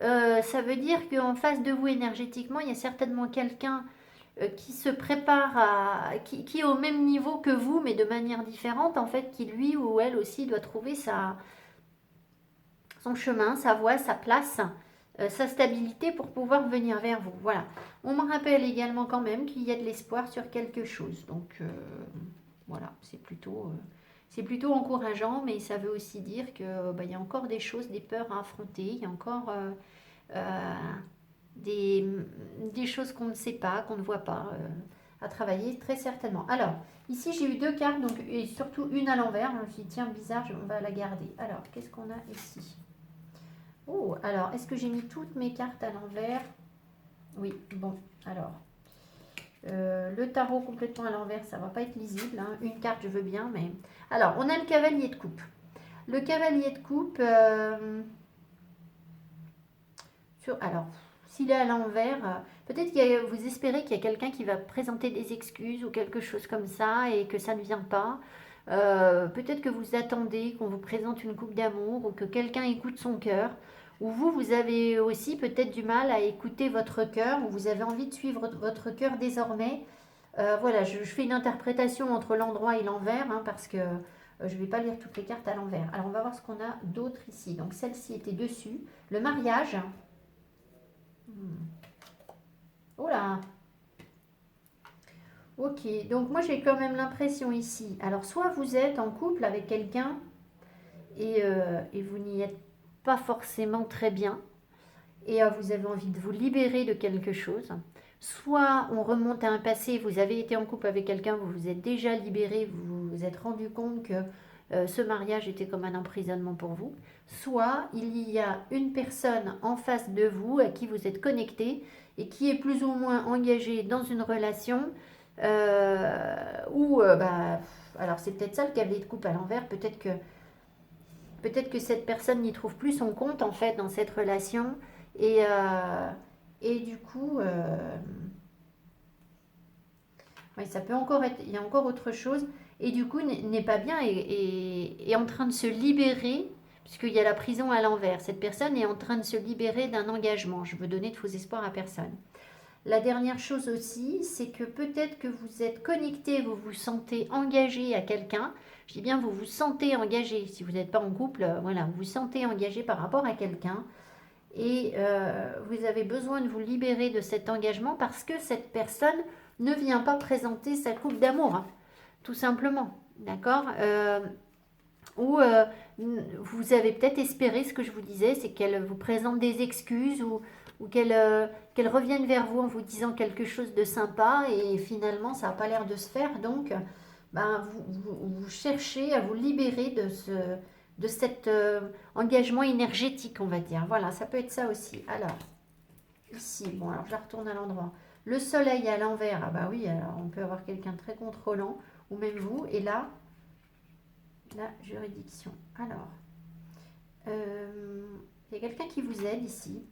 ça veut dire qu'en face de vous énergétiquement, il y a certainement quelqu'un qui se prépare qui est au même niveau que vous, mais de manière différente, en fait, qui lui ou elle aussi doit trouver son chemin, sa voie, sa place, sa stabilité pour pouvoir venir vers vous. Voilà. On me rappelle également quand même qu'il y a de l'espoir sur quelque chose. Donc voilà, c'est plutôt encourageant, mais ça veut aussi dire que il y a encore des choses, des peurs à affronter. Il y a encore euh, des choses qu'on ne sait pas, qu'on ne voit pas, à travailler très certainement. Alors, ici j'ai eu deux cartes, donc, et surtout une à l'envers. Je me suis dit, tiens, bizarre, on va la garder. Alors, qu'est-ce qu'on a ici? Oh, alors, est-ce que j'ai mis toutes mes cartes à l'envers? Oui, bon, alors. Le tarot complètement à l'envers, ça va pas être lisible. Hein. Une carte, je veux bien, mais... Alors, on a le cavalier de coupe. Le cavalier de coupe... Alors, s'il est à l'envers, peut-être que vous espérez qu'il y a quelqu'un qui va présenter des excuses ou quelque chose comme ça et que ça ne vient pas. Peut-être que vous attendez qu'on vous présente une coupe d'amour ou que quelqu'un écoute son cœur. Ou vous, vous avez aussi peut-être du mal à écouter votre cœur ou vous avez envie de suivre votre cœur désormais. Voilà, je fais une interprétation entre l'endroit et l'envers parce que je ne vais pas lire toutes les cartes à l'envers. Alors, on va voir ce qu'on a d'autre ici. Donc, celle-ci était dessus. Le mariage. Oh là. Ok, donc moi j'ai quand même l'impression ici. Alors soit vous êtes en couple avec quelqu'un et vous n'y êtes pas forcément très bien et vous avez envie de vous libérer de quelque chose. Soit on remonte à un passé, vous avez été en couple avec quelqu'un, vous vous êtes déjà libéré, vous vous êtes rendu compte que ce mariage était comme un emprisonnement pour vous. Soit il y a une personne en face de vous à qui vous êtes connecté et qui est plus ou moins engagée dans une relation alors c'est peut-être ça le cavalier de coupe à l'envers, peut-être que cette personne n'y trouve plus son compte en fait dans cette relation et, et du coup oui, ça peut encore être, il y a encore autre chose et du coup n'est pas bien et est en train de se libérer puisqu'il y a la prison à l'envers. Cette personne est en train de se libérer d'un engagement. Je veux donner de faux espoirs à personne. La dernière chose aussi, c'est que peut-être que vous êtes connecté, vous vous sentez engagé à quelqu'un. Je dis bien vous vous sentez engagé. Si vous n'êtes pas en couple, voilà, vous vous sentez engagé par rapport à quelqu'un. Et vous avez besoin de vous libérer de cet engagement parce que cette personne ne vient pas présenter sa coupe d'amour, hein, tout simplement. D'accord Ou vous avez peut-être espéré ce que je vous disais, c'est qu'elle vous présente des excuses ou qu'elle revienne vers vous en vous disant quelque chose de sympa et finalement ça n'a pas l'air de se faire. Donc vous cherchez à vous libérer de cet engagement énergétique, on va dire. Voilà, ça peut être ça aussi. Alors, ici, bon, alors je la retourne à l'endroit. Le soleil à l'envers, ah bah oui, alors on peut avoir quelqu'un de très contrôlant, ou même vous. Et là, la juridiction. Alors, il y a quelqu'un qui vous aide ici.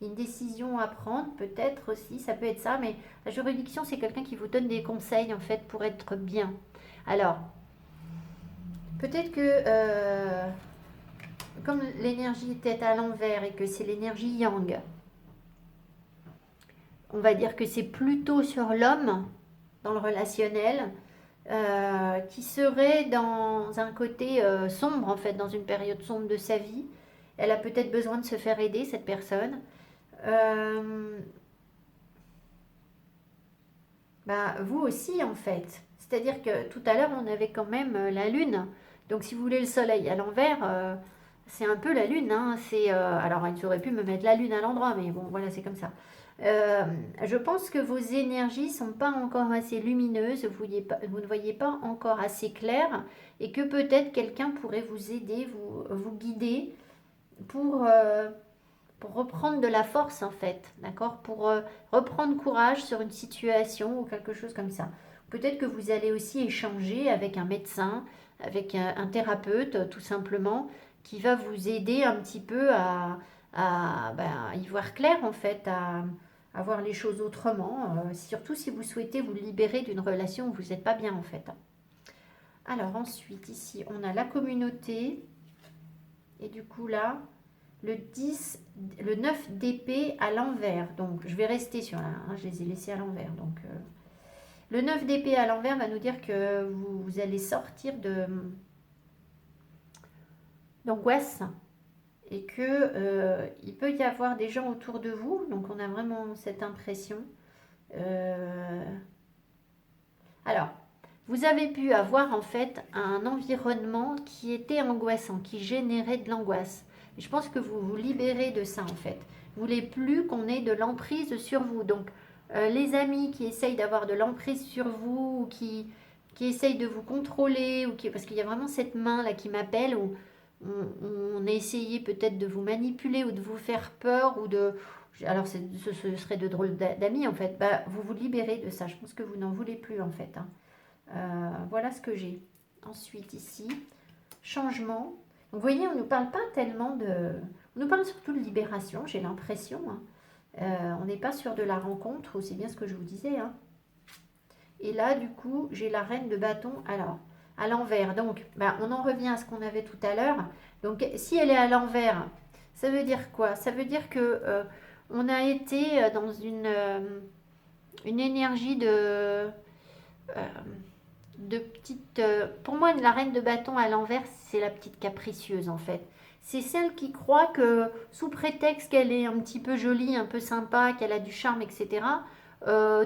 Une décision à prendre, peut-être aussi, ça peut être ça, mais la juridiction, c'est quelqu'un qui vous donne des conseils, en fait, pour être bien. Alors, peut-être que, comme l'énergie était à l'envers et que c'est l'énergie yang, on va dire que c'est plutôt sur l'homme, dans le relationnel, qui serait dans un côté sombre, en fait, dans une période sombre de sa vie. Elle a peut-être besoin de se faire aider, cette personne. Vous aussi, en fait. C'est-à-dire que tout à l'heure, on avait quand même la lune. Donc, si vous voulez le soleil à l'envers, c'est un peu la lune. Hein. Alors, ils auraient pu me mettre la lune à l'endroit, mais bon, voilà, c'est comme ça. Je pense que vos énergies sont pas encore assez lumineuses, vous ne voyez pas encore assez clair et que peut-être quelqu'un pourrait vous aider, vous guider pour reprendre de la force en fait, d'accord? Pour reprendre courage sur une situation ou quelque chose comme ça. Peut-être que vous allez aussi échanger avec un médecin, avec un thérapeute tout simplement, qui va vous aider un petit peu à y voir clair en fait, à à voir les choses autrement, surtout si vous souhaitez vous libérer d'une relation où vous n'êtes pas bien en fait. Alors ensuite, ici, on a la communauté. Et du coup là, le 10, le 9 d'épée à l'envers. Donc je vais rester sur là, hein, je les ai laissés à l'envers. Donc le 9 d'épée à l'envers va nous dire que vous allez sortir d'angoisse et que il peut y avoir des gens autour de vous. Donc on a vraiment cette impression. Alors, vous avez pu avoir en fait un environnement qui était angoissant, qui générait de l'angoisse. Et je pense que vous vous libérez de ça en fait. Vous voulez plus qu'on ait de l'emprise sur vous. Donc, les amis qui essayent d'avoir de l'emprise sur vous, ou qui essayent de vous contrôler, parce qu'il y a vraiment cette main là qui m'appelle, où on a essayé peut-être de vous manipuler ou de vous faire peur, ou de... Alors, ce serait de drôles d'amis en fait. Bah, vous vous libérez de ça. Je pense que vous n'en voulez plus en fait, hein. Voilà ce que j'ai. Ensuite ici, changement. Donc, vous voyez, on ne nous parle pas tellement de... On nous parle surtout de libération, j'ai l'impression, hein. On n'est pas sur de la rencontre, c'est bien ce que je vous disais, hein. Et là, du coup, j'ai la reine de bâton, alors, à l'envers. Donc, bah, on en revient à ce qu'on avait tout à l'heure. Donc, si elle est à l'envers, ça veut dire quoi? Ça veut dire que on a été dans une énergie de petite... pour moi, la reine de bâton à l'envers, c'est la petite capricieuse, en fait. C'est celle qui croit que, sous prétexte qu'elle est un petit peu jolie, un peu sympa, qu'elle a du charme, etc.,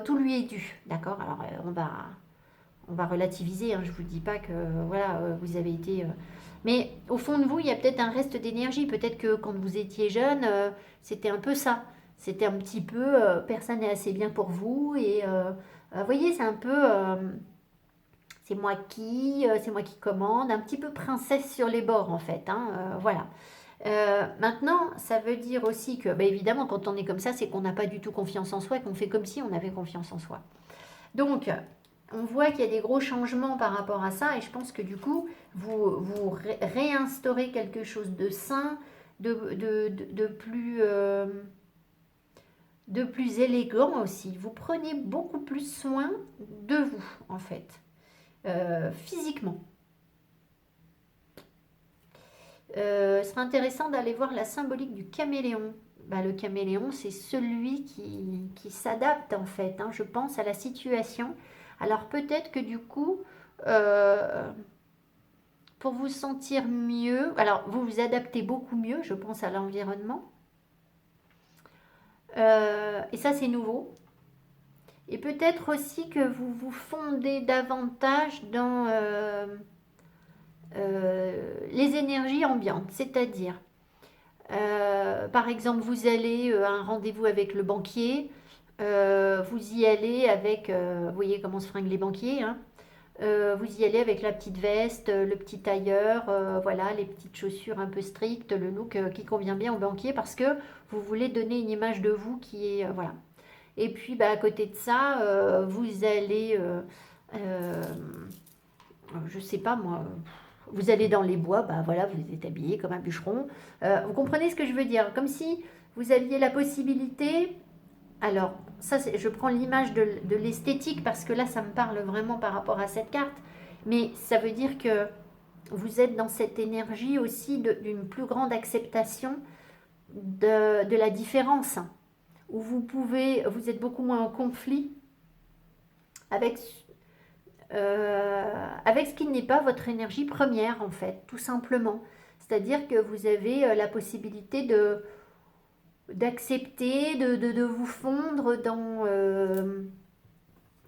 tout lui est dû. D'accord? Alors, on va relativiser, hein, je ne vous dis pas que voilà, vous avez été... Mais au fond de vous, il y a peut-être un reste d'énergie. Peut-être que quand vous étiez jeune, c'était un peu ça. C'était un petit peu, personne n'est assez bien pour vous. Et vous voyez, c'est un peu... c'est moi qui commande, un petit peu princesse sur les bords en fait, hein, voilà. Maintenant, ça veut dire aussi que, bah, évidemment, quand on est comme ça, c'est qu'on n'a pas du tout confiance en soi et qu'on fait comme si on avait confiance en soi. Donc, on voit qu'il y a des gros changements par rapport à ça et je pense que du coup, vous réinstaurez quelque chose de sain, de de plus élégant aussi. Vous prenez beaucoup plus soin de vous, en fait, physiquement. Ce serait intéressant d'aller voir la symbolique du caméléon. Bah, le caméléon, c'est celui qui s'adapte en fait, hein, je pense, à la situation. Alors peut-être que du coup, euh, pour vous sentir mieux, alors vous vous adaptez beaucoup mieux, je pense, à l'environnement. Et ça, c'est nouveau. Et peut-être aussi que vous vous fondez davantage dans les énergies ambiantes, c'est-à-dire par exemple, vous allez à un rendez-vous avec le banquier, vous y allez avec, vous voyez comment se fringuent les banquiers, hein, vous y allez avec la petite veste, le petit tailleur, voilà, les petites chaussures un peu strictes, le look qui convient bien au banquier parce que vous voulez donner une image de vous qui est, voilà. Et puis, bah, à côté de ça, vous allez, je sais pas moi, vous allez dans les bois, bah voilà, vous êtes habillé comme un bûcheron. Vous comprenez ce que je veux dire? Comme si vous aviez la possibilité. Alors, ça, je prends l'image de l'esthétique parce que là, ça me parle vraiment par rapport à cette carte. Mais ça veut dire que vous êtes dans cette énergie aussi d'une plus grande acceptation de la différence, où vous êtes beaucoup moins en conflit avec avec ce qui n'est pas votre énergie première en fait, tout simplement. C'est-à-dire que vous avez la possibilité d'accepter, de vous fondre dans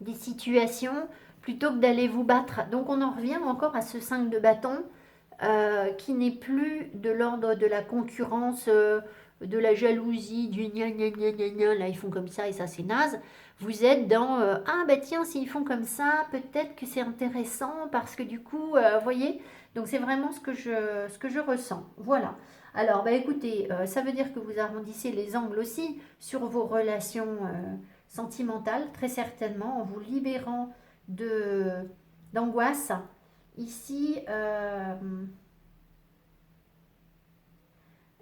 des situations plutôt que d'aller vous battre. Donc on en revient encore à ce 5 de bâton qui n'est plus de l'ordre de la concurrence, de la jalousie, du gna gna gna gna gna, là ils font comme ça et ça c'est naze. Vous êtes dans ah bah tiens, s'ils font comme ça, peut-être que c'est intéressant parce que du coup, vous voyez, donc c'est vraiment ce que je ressens. Voilà. Alors, bah écoutez, ça veut dire que vous arrondissez les angles aussi sur vos relations sentimentales, très certainement, en vous libérant de d'angoisse. Ici,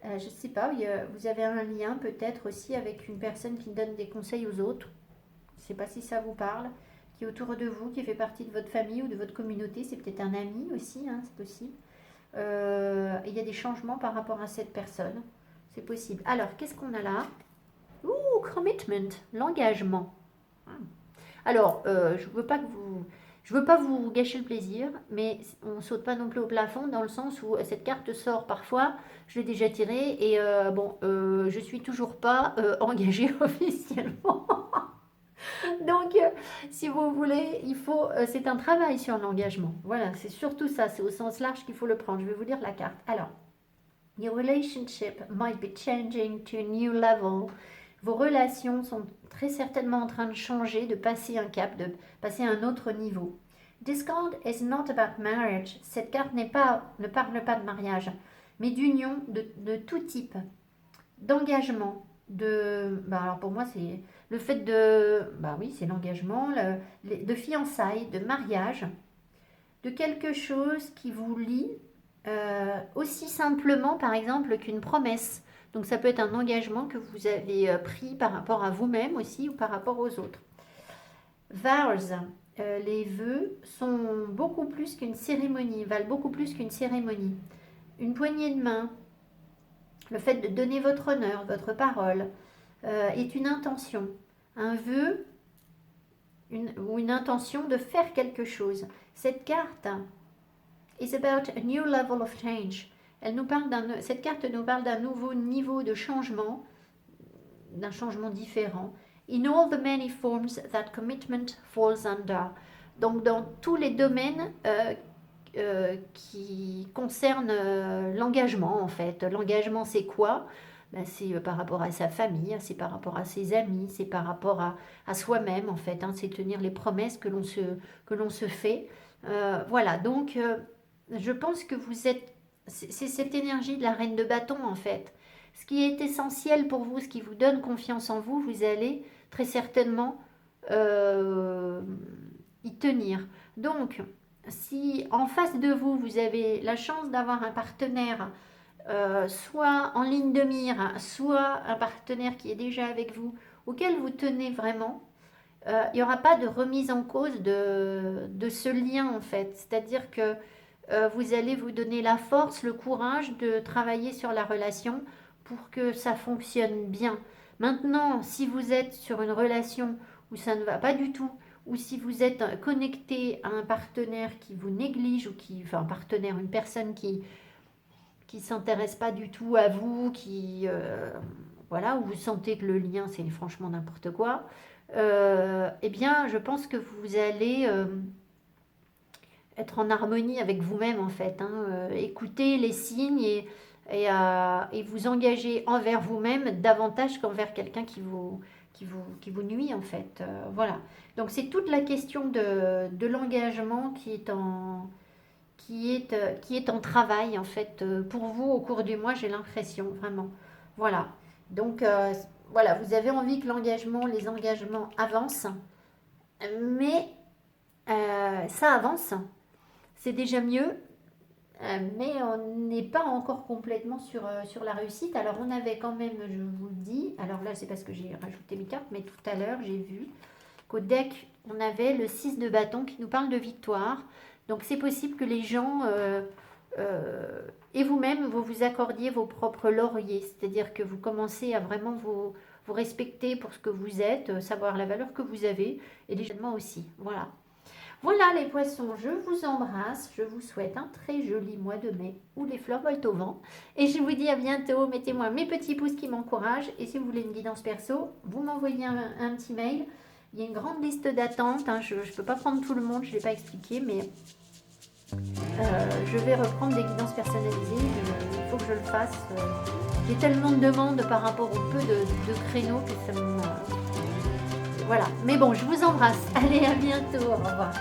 Je ne sais pas, vous avez un lien peut-être aussi avec une personne qui donne des conseils aux autres. Je ne sais pas si ça vous parle, qui est autour de vous, qui fait partie de votre famille ou de votre communauté. C'est peut-être un ami aussi, hein, c'est possible. Il y a des changements par rapport à cette personne. C'est possible. Alors, qu'est-ce qu'on a là? Ouh, commitment, l'engagement. Alors, je veux pas vous gâcher le plaisir, mais on saute pas non plus au plafond dans le sens où cette carte sort parfois. Je l'ai déjà tirée et je suis toujours pas engagée officiellement. Donc, si vous voulez, c'est un travail sur l'engagement. Voilà, c'est surtout ça, c'est au sens large qu'il faut le prendre. Je vais vous lire la carte. Alors, your relationship might be changing to a new level. Vos relations sont très certainement en train de changer, de passer un cap, de passer à un autre niveau. This card is not about marriage. Cette carte ne parle pas de mariage, mais d'union de tout type, d'engagement, alors pour moi c'est le fait c'est l'engagement, de fiançailles, de mariage, de quelque chose qui vous lie, aussi simplement par exemple qu'une promesse. Donc ça peut être un engagement que vous avez pris par rapport à vous-même aussi ou par rapport aux autres. Vows, les vœux sont beaucoup plus qu'une cérémonie, valent beaucoup plus qu'une cérémonie. Une poignée de main, le fait de donner votre honneur, votre parole, est une intention. Un vœu ou une intention de faire quelque chose. Cette carte is about a new level of change. Cette carte nous parle d'un nouveau niveau de changement, d'un changement différent. In all the many forms that commitment falls under. Donc dans tous les domaines qui concernent l'engagement en fait. L'engagement c'est quoi? C'est par rapport à sa famille, c'est par rapport à ses amis, c'est par rapport à soi-même en fait. C'est tenir les promesses que l'on se fait. Voilà, donc je pense que vous êtes... C'est cette énergie de la reine de bâton en fait. Ce qui est essentiel pour vous, ce qui vous donne confiance en vous, vous allez très certainement y tenir. Donc, si en face de vous, vous avez la chance d'avoir un partenaire, soit en ligne de mire, soit un partenaire qui est déjà avec vous, auquel vous tenez vraiment, il n'y aura pas de remise en cause de ce lien en fait. C'est-à-dire que vous allez vous donner la force, le courage de travailler sur la relation pour que ça fonctionne bien. Maintenant, si vous êtes sur une relation où ça ne va pas du tout, ou si vous êtes connecté à un partenaire qui vous néglige, un partenaire, une personne qui s'intéresse pas du tout à vous, où vous sentez que le lien c'est franchement n'importe quoi, eh bien je pense que vous allez être en harmonie avec vous-même en fait, écouter les signes et vous engager envers vous-même davantage qu'envers quelqu'un qui vous nuit en fait. Voilà. Donc c'est toute la question de l'engagement qui est en travail en fait pour vous au cours du mois, j'ai l'impression vraiment. Voilà. Donc voilà, vous avez envie que les engagements avancent, mais ça avance. C'est déjà mieux, mais on n'est pas encore complètement sur la réussite. Alors on avait quand même, je vous le dis, alors là c'est parce que j'ai rajouté mes cartes, mais tout à l'heure j'ai vu qu'au deck on avait le 6 de bâton qui nous parle de victoire. Donc c'est possible que les gens et vous-même vous accordiez vos propres lauriers, c'est-à-dire que vous commencez à vraiment vous respecter pour ce que vous êtes, savoir la valeur que vous avez, et légèrement aussi. Voilà. Voilà les poissons, je vous embrasse, je vous souhaite un très joli mois de mai où les fleurs volent au vent. Et je vous dis à bientôt, mettez-moi mes petits pouces qui m'encouragent. Et si vous voulez une guidance perso, vous m'envoyez un petit mail. Il y a une grande liste d'attente, je ne peux pas prendre tout le monde, je ne l'ai pas expliqué, mais je vais reprendre des guidances personnalisées. Il faut que je le fasse. J'ai tellement de demandes par rapport au peu de créneaux que ça me... Voilà, mais bon, je vous embrasse. Allez, à bientôt, au revoir.